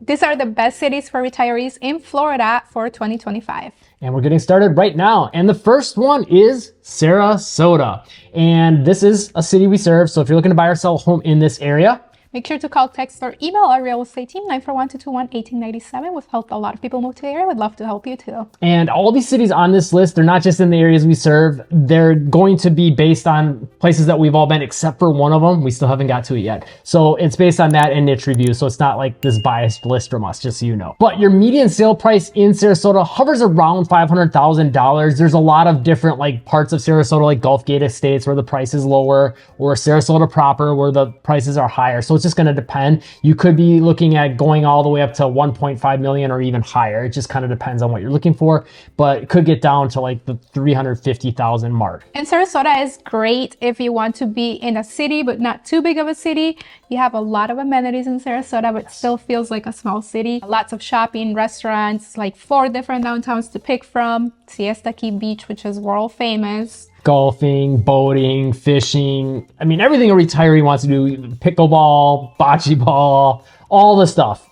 These are the best cities for retirees in Florida for 2025. And we're getting started right now. And the first one is Sarasota. And this is a city we serve. So if you're looking to buy or sell a home in this area, make sure to call, text, or email our real estate team, 941-221-1897. We've helped a lot of people move to the area. We'd love to help you too. And all these cities on this list, they're not just in the areas we serve. They're going to be based on places that we've all been, except for one of them. We still haven't got to it yet. So it's based on that and niche reviews. So it's not like this biased list from us, just so you know. But your median sale price in Sarasota hovers around $500,000. There's a lot of different like parts of Sarasota, like Gulf Gate Estates, where the price is lower, or Sarasota proper, where the prices are higher. So it's just going to depend. You could be looking at going all the way up to 1.5 million or even higher. It just kind of depends on what you're looking for, but it could get down to like the 350,000 mark. And Sarasota is great if you want to be in a city, but not too big of a city. You have a lot of amenities in Sarasota, but still feels like a small city. Lots of shopping, restaurants, like 4 different downtowns to pick from. Siesta Key Beach, which is world famous. Golfing, boating, fishing. I mean, everything a retiree wants to do, pickleball, bocce ball, all the stuff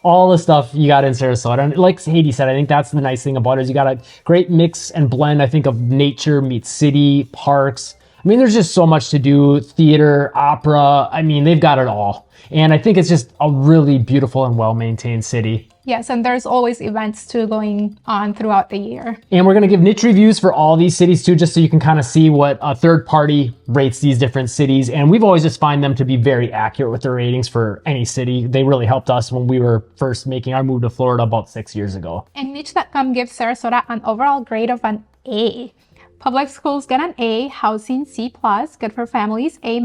you got in Sarasota. And like Haiti said, I think that's the nice thing about it is you got a great mix and blend, I think, of nature meets city, parks. I mean, there's just so much to do, theater, opera. I mean, they've got it all. And I think it's just a really beautiful and well-maintained city. Yes, and there's always events too going on throughout the year. And we're going to give niche reviews for all these cities too, just so you can kind of see what a third party rates these different cities. And we've always just find them to be very accurate with their ratings for any city. They really helped us when we were first making our move to Florida about 6 years ago. And niche.com gives Sarasota an overall grade of an A. Public schools get an A, housing C+, good for families A-,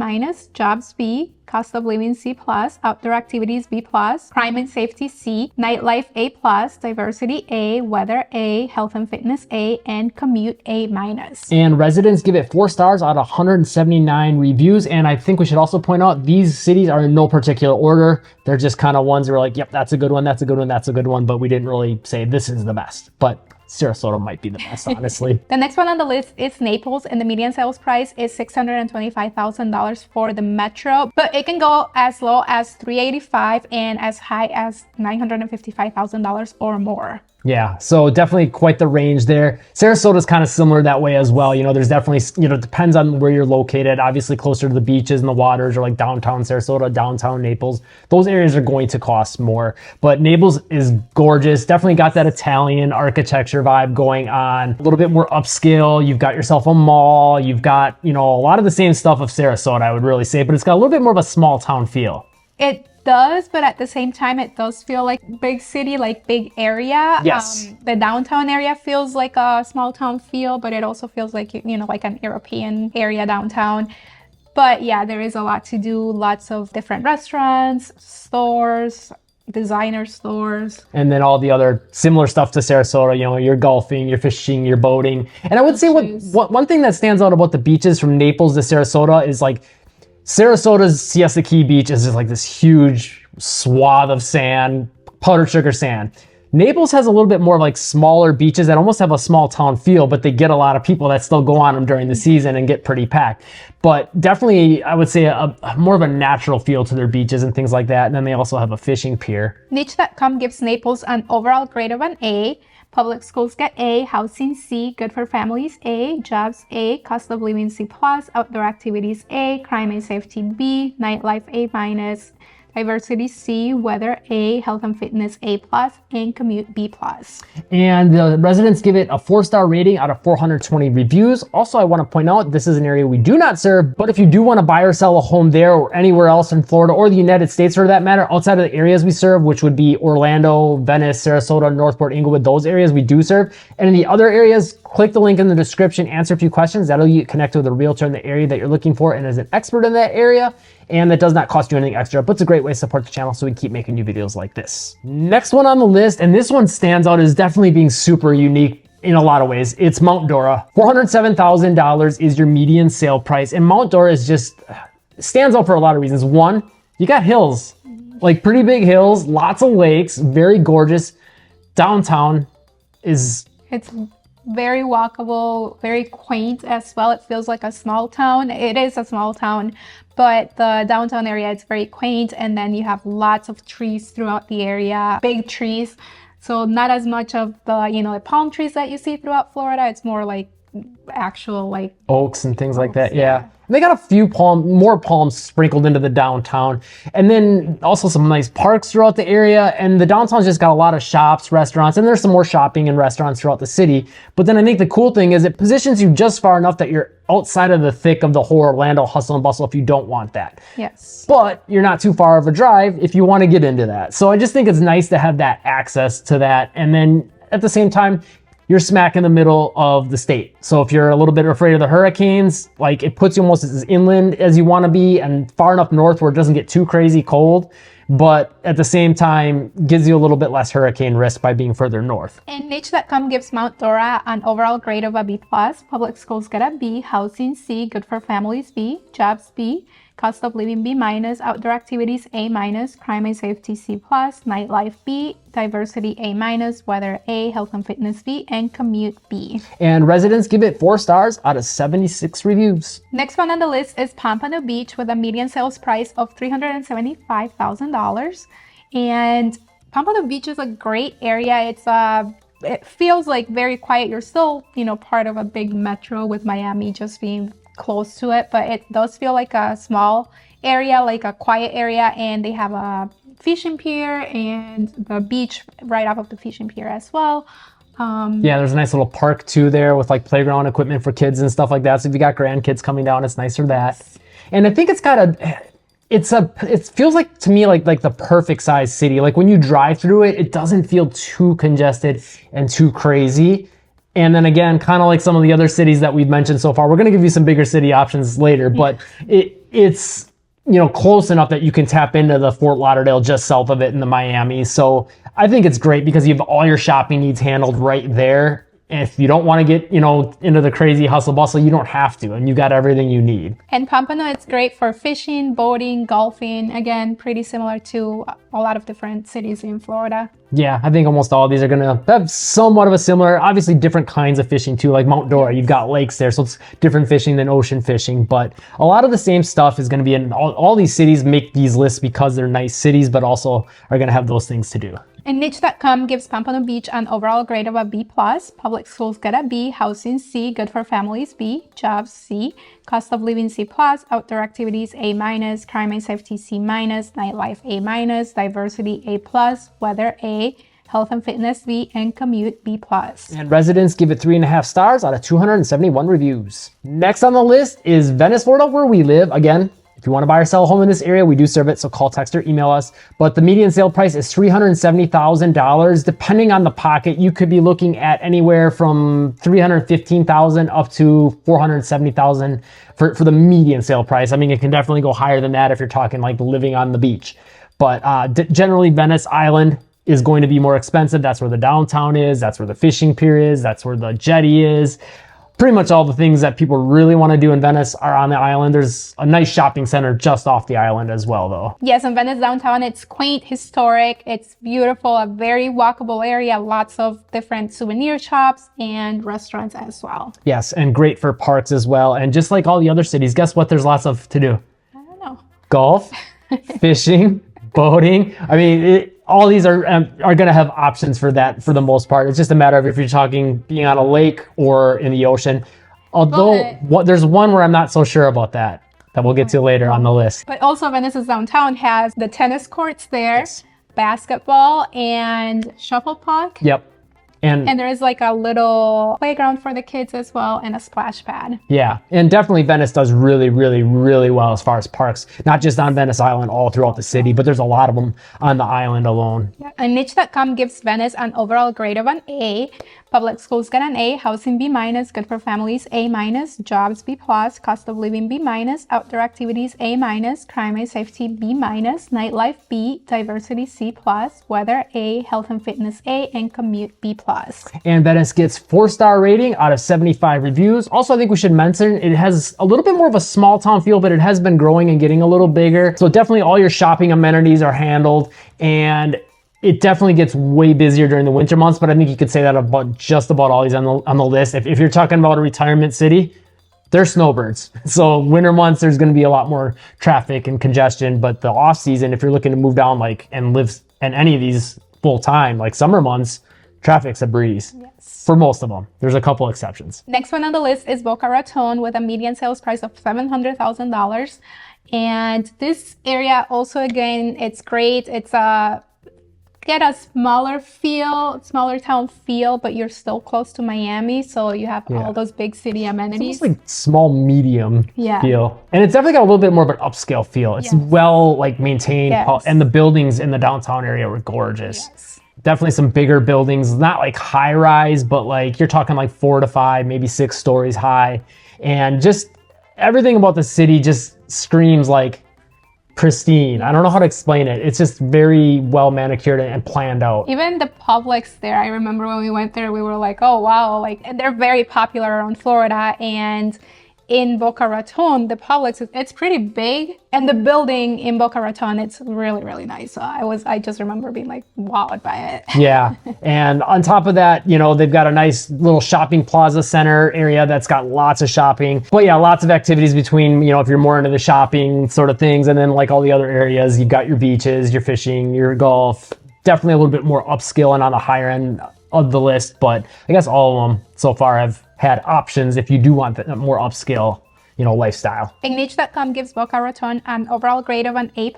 jobs B, cost of living C+, outdoor activities B+, crime and safety C, nightlife A+, diversity A, weather A, health and fitness A, and commute A-. And residents give it 4 stars out of 179 reviews. And I think we should also point out these cities are in no particular order. They're just kind of ones that are like, yep, that's a good one, that's a good one, that's a good one. But we didn't really say this is the best. But Sarasota might be the best, honestly. The next one on the list is Naples, and the median sales price is $625,000 for the metro, but it can go as low as $385,000 and as high as $955,000 or more. Yeah, so definitely quite the range there. Sarasota is kind of similar that way as well. You know, there's definitely, it depends on where you're located. Obviously closer to the beaches and the waters, or like downtown Sarasota, downtown Naples. Those areas are going to cost more. But Naples is gorgeous. Definitely got that Italian architecture vibe going on. A little bit more upscale. You've got yourself a mall. You've got, a lot of the same stuff of Sarasota, I would really say. But it's got a little bit more of a small town feel. It does, but at the same time it does feel like big city, like big area. Yes. The downtown area feels like a small town feel, but it also feels like like an European area downtown. But yeah, there is a lot to do, lots of different restaurants, stores, designer stores, and then all the other similar stuff to Sarasota. You're golfing, you're fishing, you're boating. And I would say what one thing that stands out about the beaches from Naples to Sarasota is like Sarasota's Siesta Key Beach is just like this huge swath of sand, powdered sugar sand. Naples has a little bit more like smaller beaches that almost have a small town feel, but they get a lot of people that still go on them during the season and get pretty packed. But definitely, I would say a more of a natural feel to their beaches and things like that. And then they also have a fishing pier. Niche.com gives Naples an overall grade of an A. Public schools get A, housing C, good for families A, jobs A, cost of living C+, outdoor activities A, crime and safety B, nightlife A-, diversity C, weather A, health and fitness A+, and commute B+. And the residents give it a 4-star rating out of 420 reviews. Also, I want to point out this is an area we do not serve, but if you do want to buy or sell a home there or anywhere else in Florida or the United States for that matter, outside of the areas we serve, which would be Orlando, Venice, Sarasota, Northport, Inglewood, those areas we do serve. And in the other areas, click the link in the description, answer a few questions. That'll get connected with a realtor in the area that you're looking for and is an expert in that area. And that does not cost you anything extra, but it's a great way to support the channel so we can keep making new videos like this. Next one on the list, and this one stands out as definitely being super unique in a lot of ways. It's Mount Dora. $407,000 is your median sale price. And Mount Dora is just, stands out for a lot of reasons. One, you got hills, like pretty big hills, lots of lakes, very gorgeous. Downtown is... It's very walkable, very quaint as well. It feels like a small town. It is a small town, but the downtown area, it's very quaint. And then you have lots of trees throughout the area, big trees. So not as much of the, the palm trees that you see throughout Florida. It's more like actual like oaks and things like that. Yeah. They got a few more palms sprinkled into the downtown, and then also some nice parks throughout the area. And the downtown's just got a lot of shops, restaurants, and there's some more shopping and restaurants throughout the city. But then I think the cool thing is it positions you just far enough that you're outside of the thick of the whole Orlando hustle and bustle if you don't want that. Yes. But you're not too far of a drive if you want to get into that. So I just think it's nice to have that access to that. And then at the same time, you're smack in the middle of the state. So if you're a little bit afraid of the hurricanes, like it puts you almost as inland as you want to be and far enough north where it doesn't get too crazy cold, but at the same time gives you a little bit less hurricane risk by being further north. And Niche.com gives Mount Dora an overall grade of a B+, public schools get a B, housing C, good for families B, jobs B, cost of living B-, outdoor activities A-, crime and safety C+, nightlife B, diversity A-, weather A, health and fitness B, and commute B. And residents give it 4 stars out of 76 reviews. Next one on the list is Pompano Beach with a median sales price of $375,000. And Pompano Beach is a great area. It feels like very quiet. You're still, part of a big metro with Miami just being close to it, but it does feel like a small area, like a quiet area, and they have a fishing pier and the beach right off of the fishing pier as well. Yeah, there's a nice little park too there with like playground equipment for kids and stuff like that. So if you got grandkids coming down, it's nice for that. And I think it feels like to me like the perfect size city. Like when you drive through it, it doesn't feel too congested and too crazy. And then again, kind of like some of the other cities that we've mentioned so far, we're going to give you some bigger city options later, but it's close enough that you can tap into the Fort Lauderdale just south of it in the Miami. So I think it's great because you have all your shopping needs handled right there. And if you don't want to get, into the crazy hustle bustle, you don't have to, and you got everything you need. And Pompano, it's great for fishing, boating, golfing. Again, pretty similar to a lot of different cities in Florida. Yeah, I think almost all of these are going to have somewhat of a similar, obviously different kinds of fishing too, like Mount Dora, you've got lakes there, so it's different fishing than ocean fishing, but a lot of the same stuff is going to be in all these cities. Make these lists because they're nice cities, but also are going to have those things to do. And Niche.com gives Pompano Beach an overall grade of a B+, public schools get a B, housing C, good for families B, jobs C, cost of living C+, outdoor activities A-, crime and safety C-, nightlife A-, diversity A+, weather A, health and fitness B, and commute B+. And residents give it 3.5 stars out of 271 reviews. Next on the list is Venice, Florida, where we live. Again, if you want to buy or sell a home in this area, we do serve it, so call, text, or email us. But the median sale price is $370,000. Depending on the pocket, you could be looking at anywhere from $315,000 up to $470,000 for the median sale price. I mean, it can definitely go higher than that if you're talking like living on the beach. But generally, Venice Island is going to be more expensive. That's where the downtown is. That's where the fishing pier is. That's where the jetty is. Pretty much all the things that people really want to do in Venice are on the island. There's a nice shopping center just off the island as well, though. Yes, in Venice downtown, it's quaint, historic, it's beautiful, a very walkable area, lots of different souvenir shops and restaurants as well. Yes, and great for parks as well. And just like all the other cities, guess what? There's lots of to do. I don't know. Golf, fishing, boating. I mean, all these are going to have options for that for the most part. It's just a matter of if you're talking being on a lake or in the ocean. Although there's one where I'm not so sure about that we'll get to later on the list. But also Venice's downtown has the tennis courts there, yes, basketball and shufflepuck. Yep. And there is like a little playground for the kids as well and a splash pad. Yeah, and definitely Venice does really, really, really well as far as parks. Not just on Venice Island, all throughout the city, but there's a lot of them on the island alone. Yeah. And Niche.com gives Venice an overall grade of an A. Public schools get an A, housing B-, good for families A-, jobs B+, cost of living B-, outdoor activities A-, crime and safety B-, nightlife B, diversity C+, weather A, health and fitness A, and commute B+. And Venice gets 4-star rating out of 75 reviews. Also, I think we should mention it has a little bit more of a small town feel, but it has been growing and getting a little bigger. So definitely all your shopping amenities are handled, and It definitely gets way busier during the winter months, but I think you could say that about just about all these on the list. If you're talking about a retirement city, they're snowbirds. So winter months, there's going to be a lot more traffic and congestion. But the off season, if you're looking to move down and live in any of these full time, like summer months, traffic's a breeze. Yes. For most of them. There's a couple exceptions. Next one on the list is Boca Raton with a median sales price of $700,000. And this area also, again, it's great. It's get a smaller town feel, but you're still close to Miami, so you have all those big city amenities. It's like small, medium feel. And it's definitely got a little bit more of an upscale feel. It's well maintained, and the buildings in the downtown area were gorgeous. Yes. Definitely some bigger buildings, not like high rise, but like you're talking like 4 to 5, maybe 6 stories high. And just everything about the city just screams like pristine. I don't know how to explain it. It's just very well manicured and planned out. Even the Publix there, I remember when we went there, we were like, oh wow, and they're very popular around Florida. And in Boca Raton, the Publix, it's pretty big, and the building in Boca Raton, it's really, really nice. So I just remember being like wowed by it. Yeah, and on top of that, they've got a nice little shopping plaza center area that's got lots of shopping. But yeah, lots of activities between, if you're more into the shopping sort of things, and then like all the other areas, you've got your beaches, your fishing, your golf. Definitely a little bit more upscale and on the higher end of the list, but I guess all of them so far have had options if you do want a more upscale, lifestyle. Niche.com gives Boca Raton an overall grade of an A+.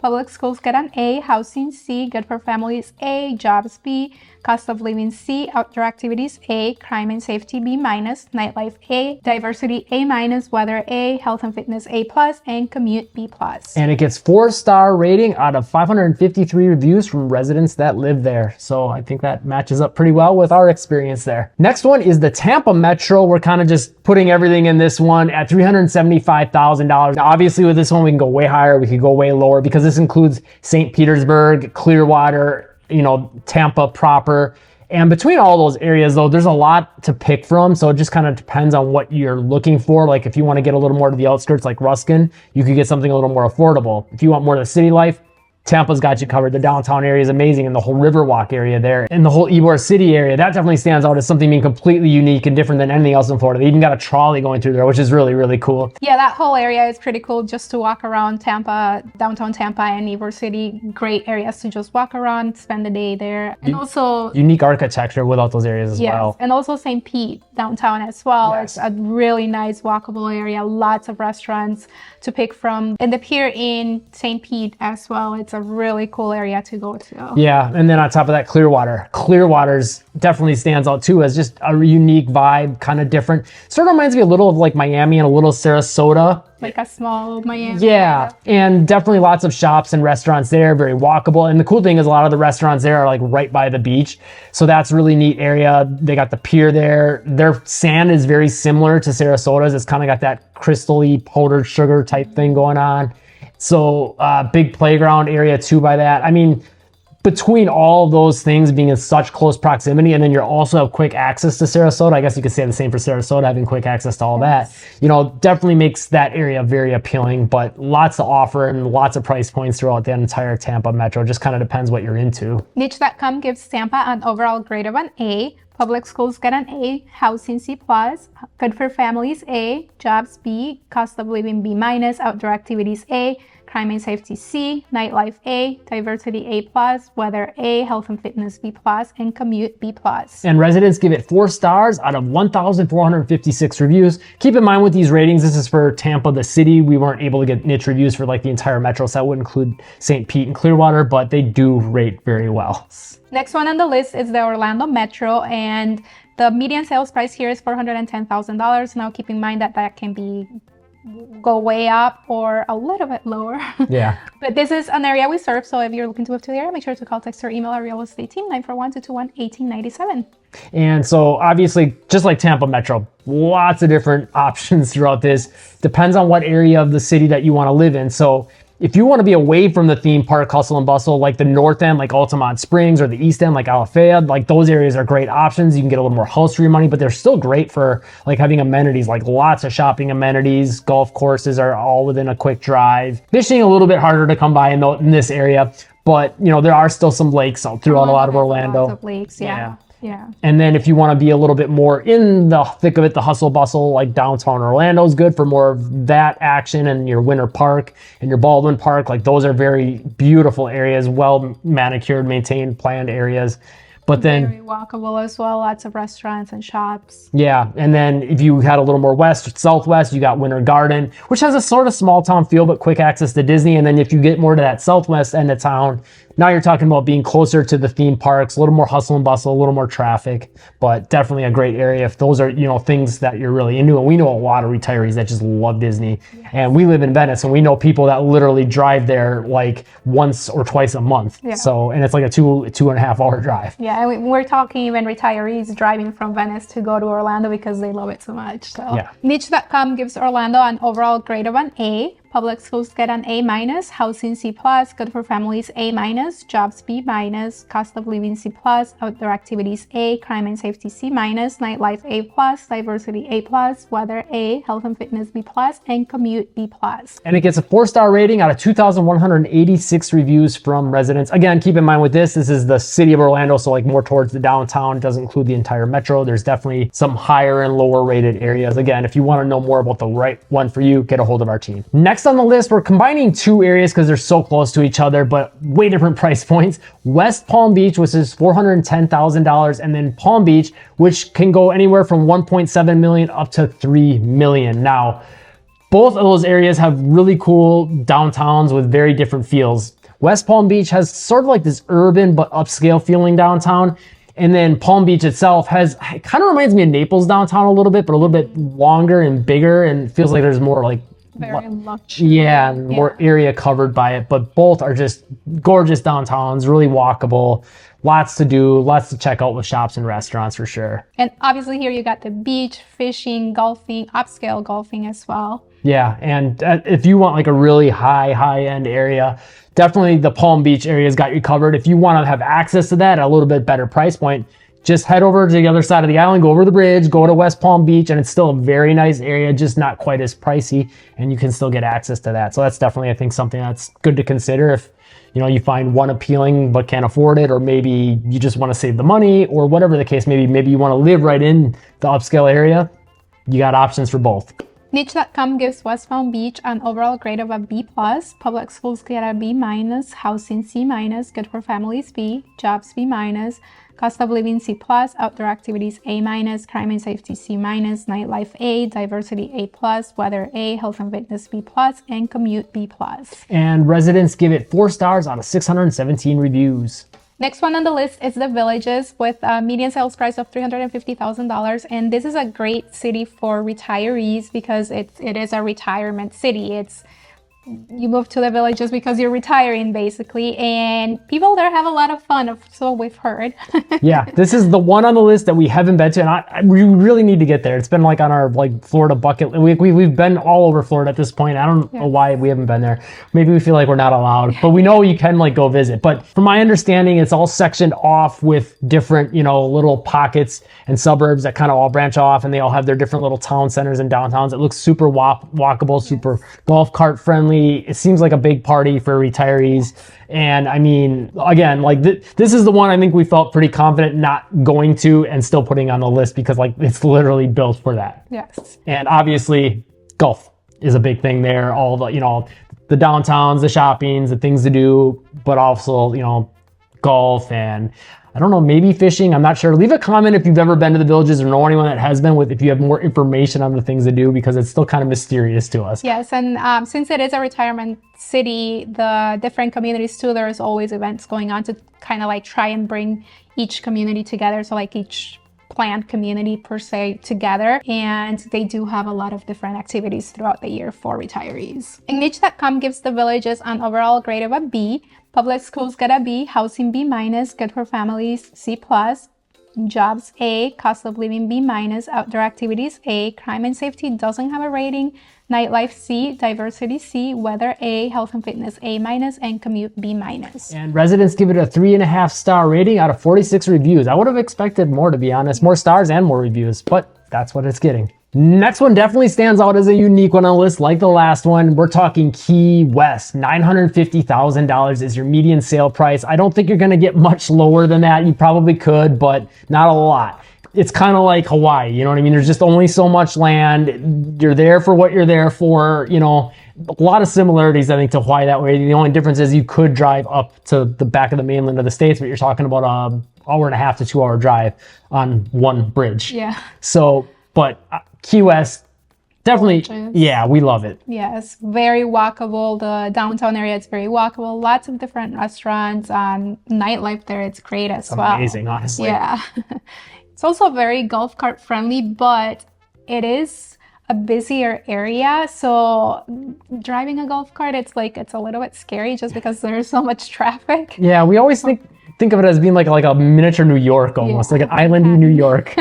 Public schools get an A, housing C, good for families A, jobs B, cost of living C, outdoor activities A, crime and safety B-, nightlife A, diversity A-, weather A, health and fitness A+, and commute B+. And it gets 4-star rating out of 553 reviews from residents that live there. So I think that matches up pretty well with our experience there. Next one is the Tampa Metro. We're kind of just putting everything in this one at $375,000. Now, obviously with this one, we can go way higher, we could go way lower, because this includes St. Petersburg, Clearwater, Tampa proper. And between all those areas though, there's a lot to pick from. So it just kind of depends on what you're looking for. Like if you want to get a little more to the outskirts like Ruskin, you could get something a little more affordable. If you want more of the city life, Tampa's got you covered. The downtown area is amazing, and the whole Riverwalk area there and the whole Ybor City area, that definitely stands out as something being completely unique and different than anything else in Florida. They even got a trolley going through there, which is really, really cool. Yeah, that whole area is pretty cool just to walk around Tampa, downtown Tampa and Ybor City. Great areas to just walk around, spend the day there. And also unique architecture without those areas as well. And also St. Pete downtown as well. Yes. It's a really nice walkable area, lots of restaurants to pick from. And the pier in St. Pete as well, it's a really cool area to go to. Yeah, and then on top of that, Clearwater's definitely stands out too as just a unique vibe, kind of different. Sort of reminds me a little of like Miami and a little Sarasota. Like a small Miami. Yeah, and definitely lots of shops and restaurants there, very walkable. And the cool thing is a lot of the restaurants there are like right by the beach. So that's a really neat area. They got the pier there. Their sand is very similar to Sarasota's. It's kind of got that crystal-y powdered sugar type thing going on. So big playground area too by that. I mean, between all of those things being in such close proximity, and then you also have quick access to Sarasota. I guess you could say the same for Sarasota, having quick access to all that. Definitely makes that area very appealing, but lots to offer and lots of price points throughout the entire Tampa Metro. Just kind of depends what you're into. Niche.com gives Tampa an overall grade of an A. Public schools get an A, housing C+, good for families A, jobs B, cost of living B-, outdoor activities A, crime and safety C, nightlife A, diversity A+, weather A, health and fitness B+, and commute B+. And residents give it 4 stars out of 1,456 reviews. Keep in mind with these ratings, this is for Tampa, the city. We weren't able to get niche reviews for like the entire metro, so that would include St. Pete and Clearwater, but they do rate very well. Next one on the list is the Orlando Metro, and the median sales price here is $410,000. Now keep in mind that can go way up or a little bit lower. Yeah. But this is an area we serve, so if you're looking to move to the area, make sure to call, text, or email our real estate team, 941-221-1897. And so obviously, just like Tampa Metro, lots of different options throughout this. Depends on what area of the city that you want to live in. So if you want to be away from the theme park hustle and bustle, like the north end, like Altamont Springs, or the east end, like Alafaya, like those areas are great options. You can get a little more house for your money, but they're still great for like having amenities, like lots of shopping amenities. Golf courses are all within a quick drive. Fishing a little bit harder to come by in this area. but you know, there are still some lakes throughout a lot of Orlando. Lots of lakes, yeah. And then if you want to be a little bit more in the thick of it, the hustle bustle, like downtown Orlando is good for more of that action, and your Winter Park and your Baldwin Park. Like those are very beautiful areas, well manicured, maintained, planned areas. But then very walkable as well, lots of restaurants and shops. Yeah, and then if you had a little more west, southwest, you got Winter Garden, which has a sort of small town feel, but quick access to Disney. And then if you get more to that southwest end of town, now you're talking about being closer to the theme parks, a little more hustle and bustle, a little more traffic, but definitely a great area if those are, you know, things that you're really into. And we know a lot of retirees that just love Disney. Yes. And we live in Venice, and we know people that literally drive there like once or twice a month. Yeah. So, and it's like a 2.5 hour drive. Yeah, and we're talking even retirees driving from Venice to go to Orlando because they love it so much. So yeah. Niche.com gives Orlando an overall grade of an A. Public schools get an A-, housing C+, good for families A-, jobs B-, cost of living C+, outdoor activities A, crime and safety C-, nightlife A+, diversity A+, weather A, health and fitness B+, and commute B+. And it gets a 4-star rating out of 2,186 reviews from residents. Again, keep in mind with this is the city of Orlando, so like more towards the downtown, doesn't include the entire metro. There's definitely some higher and lower rated areas. Again, if you want to know more about the right one for you, get a hold of our team. Next on the list, we're combining two areas because they're so close to each other, but way different price points. West Palm Beach, which is $410,000, and then Palm Beach, which can go anywhere from 1.7 million up to 3 million. Now, both of those areas have really cool downtowns with very different feels. West Palm Beach has sort of like this urban but upscale feeling downtown. And then Palm Beach itself it kind of reminds me of Naples downtown a little bit, but a little bit longer and bigger, and feels like there's more like very luxury. Yeah, more area covered by it, but both are just gorgeous downtowns, really walkable, lots to do, lots to check out with shops and restaurants for sure. And obviously here you got the beach, fishing, golfing, upscale golfing as well. Yeah, and if you want like a really high-end area, definitely the Palm Beach area's got you covered. If you want to have access to that at a little bit better price point, just head over to the other side of the island, go over the bridge, go to West Palm Beach, and it's still a very nice area, just not quite as pricey, and you can still get access to that. So that's definitely, I think, something that's good to consider if, you know, you find one appealing but can't afford it, or maybe you just want to save the money, or whatever the case may be. Maybe you want to live right in the upscale area. You got options for both. Niche.com gives West Palm Beach an overall grade of a B+, public schools get a B-, housing C-, good for families B, jobs B-, cost of living C+, outdoor activities A-, crime and safety C-, nightlife A, diversity A+, weather A, health and fitness B+, and commute B+. And residents give it 4 stars out of 617 reviews. Next one on the list is the Villages with a median sales price of $350,000, and this is a great city for retirees because it is a retirement city. You move to the Villages because you're retiring basically, and people there have a lot of fun, so we've heard. Yeah, this is the one on the list that we haven't been to, and we really need to get there. It's been like on our like Florida bucket. We've been all over Florida at this point. I don't know why we haven't been there. Maybe we feel like we're not allowed, but we know you can like go visit. But from my understanding, it's all sectioned off with different, you know, little pockets and suburbs that kind of all branch off, and they all have their different little town centers and downtowns. It looks super walkable, super golf cart friendly. It seems like a big party for retirees. And I mean, again, like this is the one I think we felt pretty confident not going to and still putting on the list because like it's literally built for that. Yes. And obviously golf is a big thing there. All the, you know, the downtowns, the shoppings, the things to do, but also, you know, golf and I don't know, maybe fishing. I'm not sure. Leave a comment if you've ever been to the Villages or know anyone that has been, if you have more information on the things to do, because it's still kind of mysterious to us. Yes, and since it is a retirement city, the different communities too, there's always events going on to kind of like try and bring each community together. So like each planned community per se together, and they do have a lot of different activities throughout the year for retirees. Niche.com gives the Villages an overall grade of a B. Public schools get a B, housing B-, good for families C+, jobs A, cost of living B-, outdoor activities A, crime and safety doesn't have a rating, nightlife C, diversity C, weather A, health and fitness A-, and commute B-. And residents give it a 3.5 star rating out of 46 reviews. I would have expected more, to be honest, more stars and more reviews, but that's what it's getting. Next one definitely stands out as a unique one on the list, like the last one. We're talking Key West. $950,000 is your median sale price. I don't think you're going to get much lower than that. You probably could, but not a lot. It's kind of like Hawaii, you know what I mean? There's just only so much land. You're there for what you're there for, you know. A lot of similarities, I think, to Hawaii that way. The only difference is you could drive up to the back of the mainland of the States, but you're talking about an hour and a half to 2 hour drive on one bridge. Yeah. So, but Key West, definitely, yeah, we love it. Yes, very walkable. The downtown area is very walkable. Lots of different restaurants and nightlife there. It's great as well. Amazing, honestly. Yeah. It's also very golf cart friendly, but it is a busier area. So driving a golf cart, it's a little bit scary just because there's so much traffic. Yeah, we always think of it as being like a miniature New York almost, like an island in New York.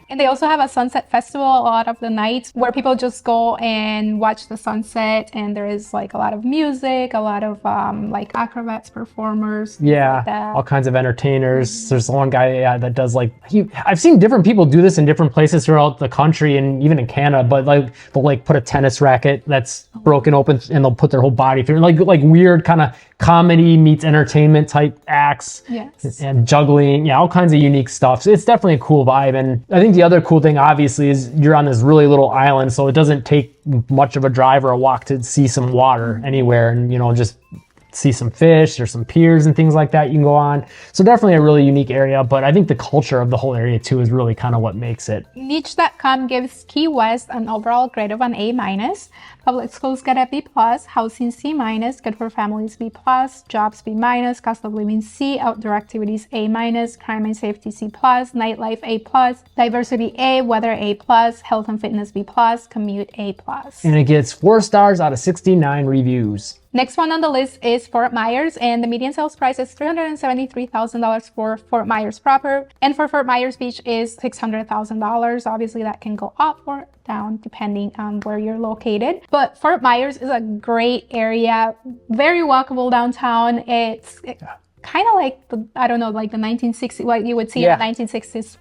And they also have a sunset festival a lot of the nights where people just go and watch the sunset, and there is like a lot of music, a lot of like acrobats, performers. Yeah, like all kinds of entertainers. There's one guy that does I've seen different people do this in different places throughout the country and even in Canada, but they'll put a tennis racket that's broken open and they'll put their whole body through like weird kind of comedy meets entertainment type acts. Yes. And juggling, all kinds of unique stuff. So it's definitely a cool vibe. And I think the other cool thing, obviously, is you're on this really little island, so it doesn't take much of a drive or a walk to see some water anywhere, and just see some fish or some piers and things like that you can go on. So definitely a really unique area, but I think the culture of the whole area too is really kind of what makes it. Niche.com gives Key West an overall grade of an A-. Public schools get a B+, housing C-, good for families B+, jobs B-, cost of living C, outdoor activities A-, crime and safety C+, nightlife A+, diversity A, weather A+, health and fitness B+, commute A+. And it gets 4 stars out of 69 reviews. Next one on the list is Fort Myers, and the median sales price is $373,000 for Fort Myers proper, and for Fort Myers Beach is $600,000. Obviously, that can go up or down depending on where you're located. But Fort Myers is a great area, very walkable downtown. It's kind of like the 1960s, what you would see in a 1960s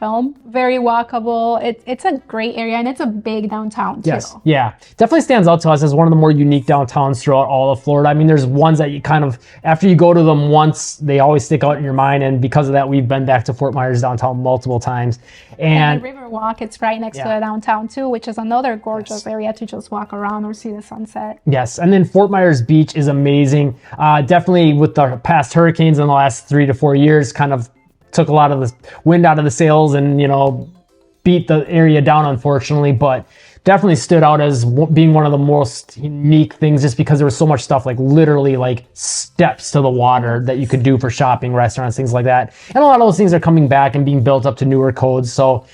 film. Very walkable. It's a great area, and it's a big downtown too. Yes, yeah. Definitely stands out to us as one of the more unique downtowns throughout all of Florida. I mean, there's ones that you kind of, after you go to them once, they always stick out in your mind, and because of that, we've been back to Fort Myers downtown multiple times. And the Riverwalk, it's right next to the downtown too, which is another gorgeous area to just walk around or see the sunset. Yes, and then Fort Myers Beach is amazing. Definitely with the past hurricanes in the last 3 to 4 years, kind of took a lot of the wind out of the sails and, beat the area down, unfortunately, but definitely stood out as being one of the most unique things just because there was so much stuff, literally steps to the water that you could do for shopping, restaurants, things like that. And a lot of those things are coming back and being built up to newer codes. So,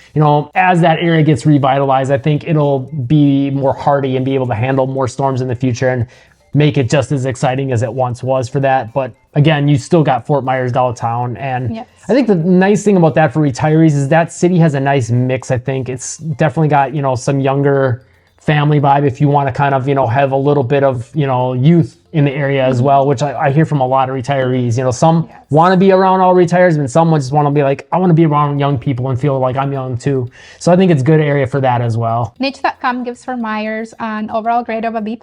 as that area gets revitalized, I think it'll be more hardy and be able to handle more storms in the future and make it just as exciting as it once was for that. But again, you still got Fort Myers downtown. And I think the nice thing about that for retirees is that city has a nice mix. I think it's definitely got, some younger family vibe if you want to kind of, have a little bit of, youth in the area as well, which I hear from a lot of retirees. Some want to be around all retirees, and some just want to be I want to be around young people and feel like I'm young too. So I think it's a good area for that as well. Niche.com gives Fort Myers an overall grade of a B+.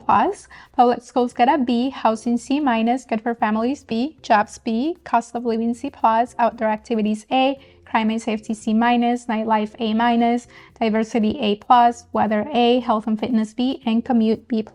Public schools get a B, housing C-, good for families B, jobs B, cost of living C+, outdoor activities A, crime and safety C-, nightlife A-, diversity A+, weather A, health and fitness B, and commute B+.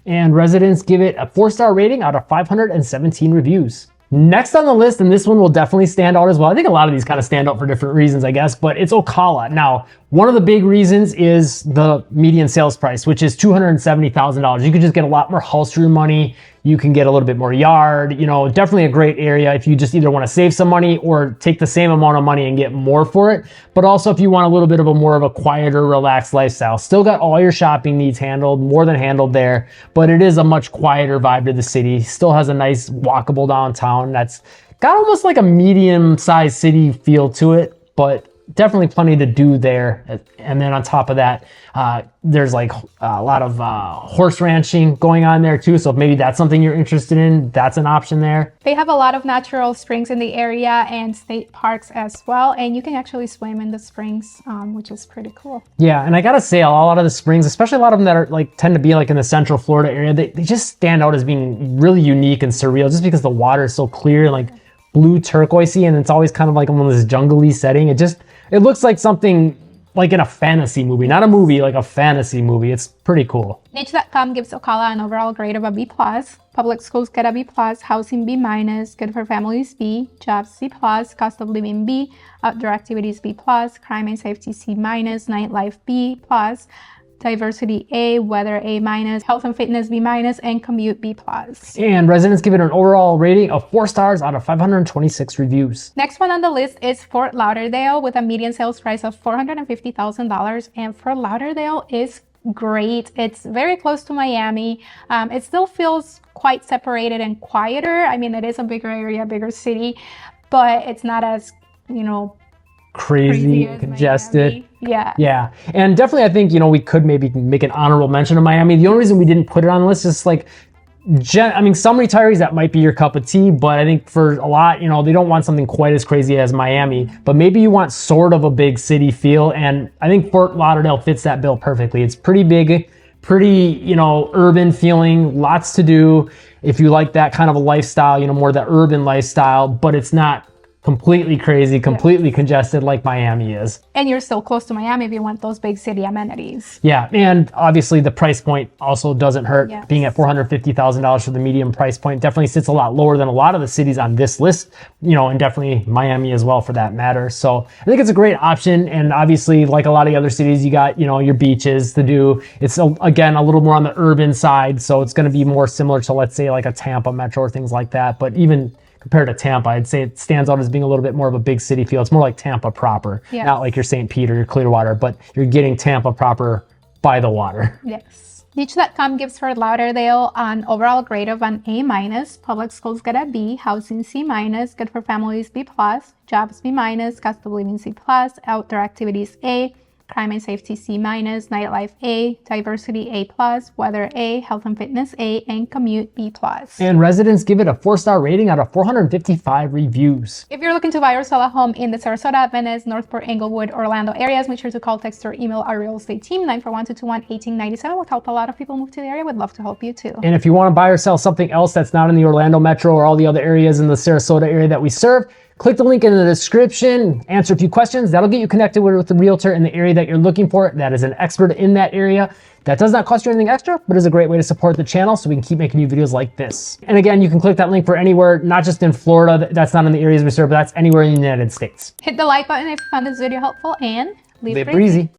And residents give it a 4-star rating out of 517 reviews. Next on the list, and this one will definitely stand out as well. I think a lot of these kind of stand out for different reasons, I guess, but it's Ocala. Now, one of the big reasons is the median sales price, which is $270,000. You could just get a lot more house room money. You can get a little bit more yard, definitely a great area if you just either want to save some money or take the same amount of money and get more for it. But also if you want a little bit of more of a quieter, relaxed lifestyle. Still got all your shopping needs handled, more than handled there, but it is a much quieter vibe to the city. Still has a nice walkable downtown that's got almost like a medium-sized city feel to it, but definitely plenty to do there. And then on top of that, there's like a lot of horse ranching going on there too. So if maybe that's something you're interested in, that's an option there. They have a lot of natural springs in the area and state parks as well. And you can actually swim in the springs, which is pretty cool. Yeah, and I gotta say, a lot of the springs, especially a lot of them that are like tend to be like in the Central Florida area, they just stand out as being really unique and surreal, just because the water is so clear and like blue turquoisey, and it's always kind of like in this jungly setting. It looks like something like in a fantasy movie, not a movie, like a fantasy movie. It's pretty cool. Niche.com gives Ocala an overall grade of a B+. Public schools get a B+, housing B-, good for families B, jobs C+, cost of living B, outdoor activities B+, crime and safety C-, nightlife B+, diversity A, weather A-, health and fitness B-, and commute B+. And residents give it an overall rating of 4 stars out of 526 reviews. Next one on the list is Fort Lauderdale with a median sales price of $450,000. And Fort Lauderdale is great. It's very close to Miami. It still feels quite separated and quieter. I mean, it is a bigger area, bigger city, but it's not as, crazy and congested. Miami. Yeah. And definitely, I think, we could maybe make an honorable mention of Miami. The only reason we didn't put it on the list is like, some retirees, that might be your cup of tea, but I think for a lot, they don't want something quite as crazy as Miami, but maybe you want sort of a big city feel. And I think Fort Lauderdale fits that bill perfectly. It's pretty big, pretty, urban feeling, lots to do. If you like that kind of a lifestyle, more the urban lifestyle, but it's not completely crazy, completely congested like Miami is. And you're still close to Miami if you want those big city amenities. Yeah, and obviously the price point also doesn't hurt. Yes. Being at $450,000 for the medium price point definitely sits a lot lower than a lot of the cities on this list, and definitely Miami as well for that matter. So I think it's a great option. And obviously, like a lot of the other cities, you got, your beaches to do. It's, again, a little more on the urban side. So it's going to be more similar to, let's say, like a Tampa metro or things like that. But even compared to Tampa, I'd say it stands out as being a little bit more of a big city feel. It's more like Tampa proper, not like your St. Pete or your Clearwater, but you're getting Tampa proper by the water. Yes. Niche.com gives Fort Lauderdale an overall grade of an A-. Public schools get a B, housing C-, good for families B+, jobs B-, cost of living C+, outdoor activities A, crime and safety C-, nightlife A, diversity A+, weather A, health and fitness A, and commute B+. And residents give it a 4-star rating out of 455 reviews. If you're looking to buy or sell a home in the Sarasota, Venice, Northport, Englewood, Orlando areas, make sure to call, text, or email our real estate team, 941-221-1897. We've helped a lot of people move to the area. We'd love to help you too. And if you want to buy or sell something else that's not in the Orlando metro or all the other areas in the Sarasota area that we serve, click the link in the description, answer a few questions. That'll get you connected with the realtor in the area that you're looking for. That is an expert in that area. That does not cost you anything extra, but is a great way to support the channel so we can keep making new videos like this. And again, you can click that link for anywhere, not just in Florida, that's not in the areas we serve, but that's anywhere in the United States. Hit the like button if you found this video helpful, and live breezy.